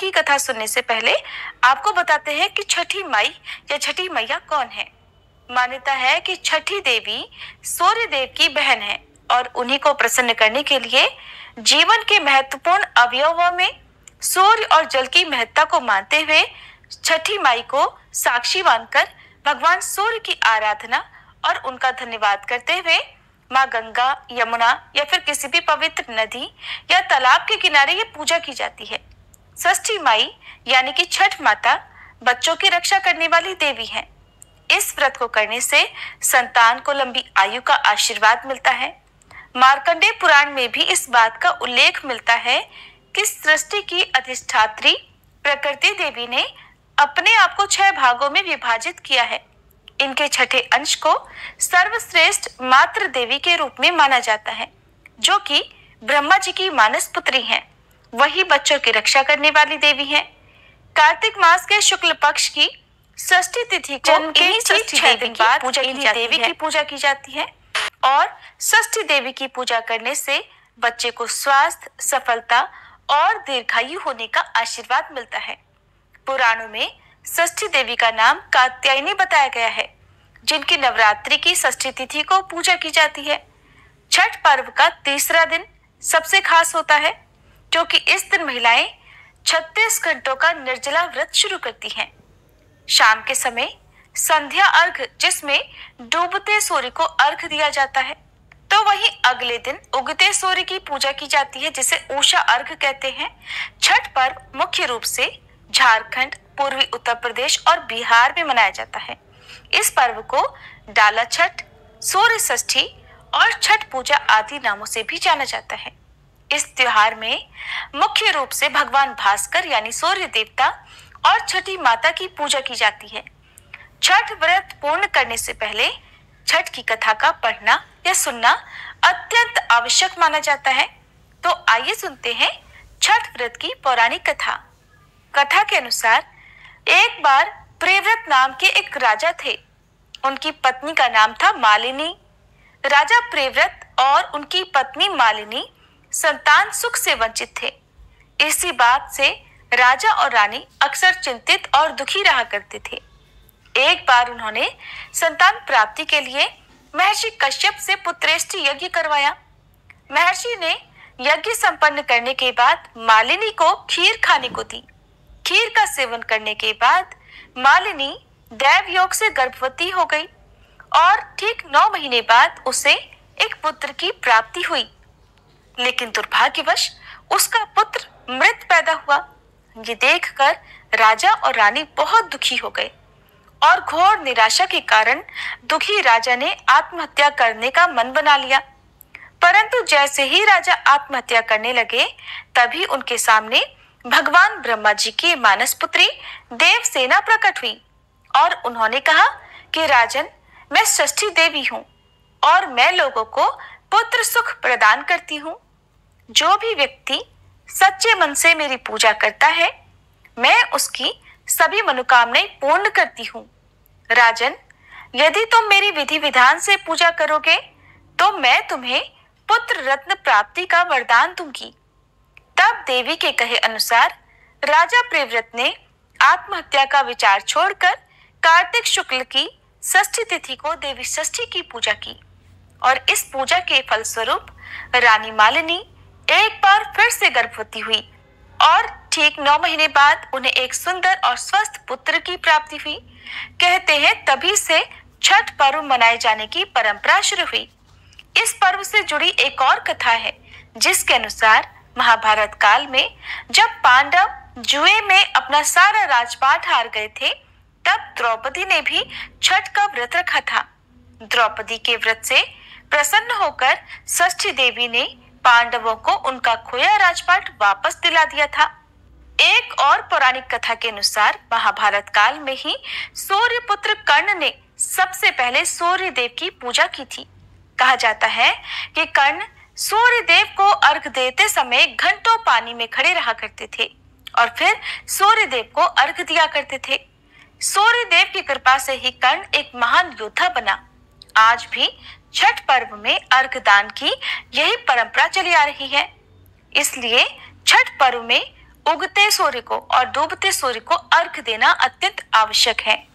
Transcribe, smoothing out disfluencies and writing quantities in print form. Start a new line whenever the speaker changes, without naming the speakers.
की कथा सुनने से पहले आपको बताते हैं कि छठी माई या छठी मैया कौन है। मान्यता है कि छठी देवी सूर्य देव की बहन है और उन्हीं को प्रसन्न करने के लिए जीवन के महत्वपूर्ण अवयवों में सूर्य और जल की महत्ता को मानते हुए छठी माई को साक्षी मानकर भगवान सूर्य की आराधना और उनका धन्यवाद करते हुए माँ गंगा, यमुना या फिर किसी भी पवित्र नदी या तालाब के किनारे ये पूजा की जाती है। षष्ठी माई यानी कि छठ माता बच्चों की रक्षा करने वाली देवी है। इस व्रत को करने से संतान को लंबी आयु का आशीर्वाद मिलता है। मार्कंडेय पुराण में भी इस बात का उल्लेख मिलता है कि सृष्टि की अधिष्ठात्री प्रकृति देवी ने अपने आप को 6 भागों में विभाजित किया है। इनके छठे अंश को सर्वश्रेष्ठ मातृ देवी के रूप में माना जाता है, जो कि ब्रह्मा जी की मानस पुत्री हैं। वही बच्चों की रक्षा करने वाली देवी हैं। कार्तिक मास के शुक्ल पक्ष की षष्ठी तिथि को इन्हीं षष्ठी देवी की पूजा की जाती है और षष्ठी देवी की पूजा करने से बच्चे को स्वास्थ्य, सफलता और दीर्घायु होने का आशीर्वाद मिलता है। पुराणों में षष्ठी देवी का नाम कात्यायनी बताया गया है, जिनकी नवरात्रि की षष्ठी तिथि को पूजा की जाती है। छठ पर्व का तीसरा दिन सबसे खास होता है, क्योंकि इस दिन महिलाएं 36 घंटों का निर्जला व्रत शुरू करती हैं। शाम के समय संध्या अर्घ, जिसमें डूबते सूर्य को अर्घ दिया जाता है, तो वहीं अगले दिन उगते सूर्य की पूजा की जाती है, जिसे उषा अर्घ कहते हैं। छठ पर्व मुख्य रूप से झारखंड, पूर्वी उत्तर प्रदेश और बिहार में मनाया जाता है। इस पर्व को डाला छठ, सूर्य षष्ठी और छठ पूजा आदि नामों से भी जाना जाता है। इस त्योहार में मुख्य रूप से भगवान भास्कर यानी सूर्य देवता और छठी माता की पूजा की जाती है। छठ व्रत पूर्ण करने से पहले छठ की कथा का पढ़ना या सुनना अत्यंत आवश्यक माना जाता है। तो आइए सुनते हैं छठ व्रत की पौराणिक कथा। कथा के अनुसार एक बार प्रियव्रत नाम के एक राजा थे। उनकी पत्नी का नाम था मालिनी। राजा प्रियव्रत और उनकी पत्नी मालिनी संतान सुख से वंचित थे। इसी बात से राजा और रानी अक्सर चिंतित और दुखी रहा करते थे। एक बार उन्होंने संतान प्राप्ति के लिए महर्षि कश्यप से पुत्रेष्टि यज्ञ करवाया। महर्षि ने यज्ञ संपन्न करने के बाद मालिनी को खीर खाने को दी। खीर का सेवन करने के बाद मालिनी दैव योग से गर्भवती हो गई और ठीक 9 महीने बाद उसे एक पुत्र की प्राप्ति हुई। लेकिन दुर्भाग्यवश उसका पुत्र मृत पैदा हुआ। ये देखकर राजा और रानी बहुत दुखी हो गए और घोर निराशा के कारण दुखी राजा ने आत्महत्या करने का मन बना लिया। परंतु जैसे ही राजा आत्महत्या करने लगे, तभी उनके सामने भगवान ब्रह्मा जी की मानस पुत्री देवसेना प्रकट हुई और उन्होंने कहा कि राजन, मैं षष्ठी देवी हूँ और मैं लोगों को पुत्र सुख प्रदान करती हूँ। जो भी व्यक्ति सच्चे मन से मेरी पूजा करता है, मैं उसकी सभी मनोकामनाएं पूर्ण करती हूँ। राजन, यदि तुम मेरी विधि विधान से पूजा करोगे तो मैं तुम्हें पुत्र रत्न प्राप्ति का वरदान दूंगी। तब देवी के कहे अनुसार राजा प्रियव्रत ने आत्महत्या का विचार छोड़कर कार्तिक शुक्ल की षष्ठी तिथि को देवी षष्ठी की पूजा की और इस पूजा के फलस्वरूप रानी मालिनी एक बार फिर से गर्भवती हुई और ठीक 9 महीने बाद उन्हें एक सुंदर और स्वस्थ पुत्र की प्राप्ति हुई। कहते हैं तभी से छठ पर्व मनाए जाने की परंपरा शुरू हुई। इस पर्व से जुड़ी एक और कथा है, जिसके अनुसार महाभारत काल में जब पांडव जुए में अपना सारा राजपाट हार गए थे, तब द्रौपदी ने भी छठ का व्रत रखा था। द्रौपदी के व्रत से प्रसन्न होकर षष्ठी देवी ने पांडवों को उनका खोया राजपाट वापस दिला दिया था। एक और पौराणिक कथा के अनुसार महाभारत काल में ही सूर्य पुत्र कर्ण ने सबसे पहले सूर्य देव की पूजा की थी। कहा जाता है कि कर्ण सूर्य देव को अर्घ देते समय घंटों पानी में खड़े रहा करते थे और फिर सूर्य देव को अर्घ दिया करते थे। सूर्य देव की कृपा से ही कर्ण एक महान योद्धा बना। आज भी छठ पर्व में अर्घ दान की यही परंपरा चली आ रही है। इसलिए छठ पर्व में उगते सूर्य को और डूबते सूर्य को अर्घ देना अत्यंत आवश्यक है।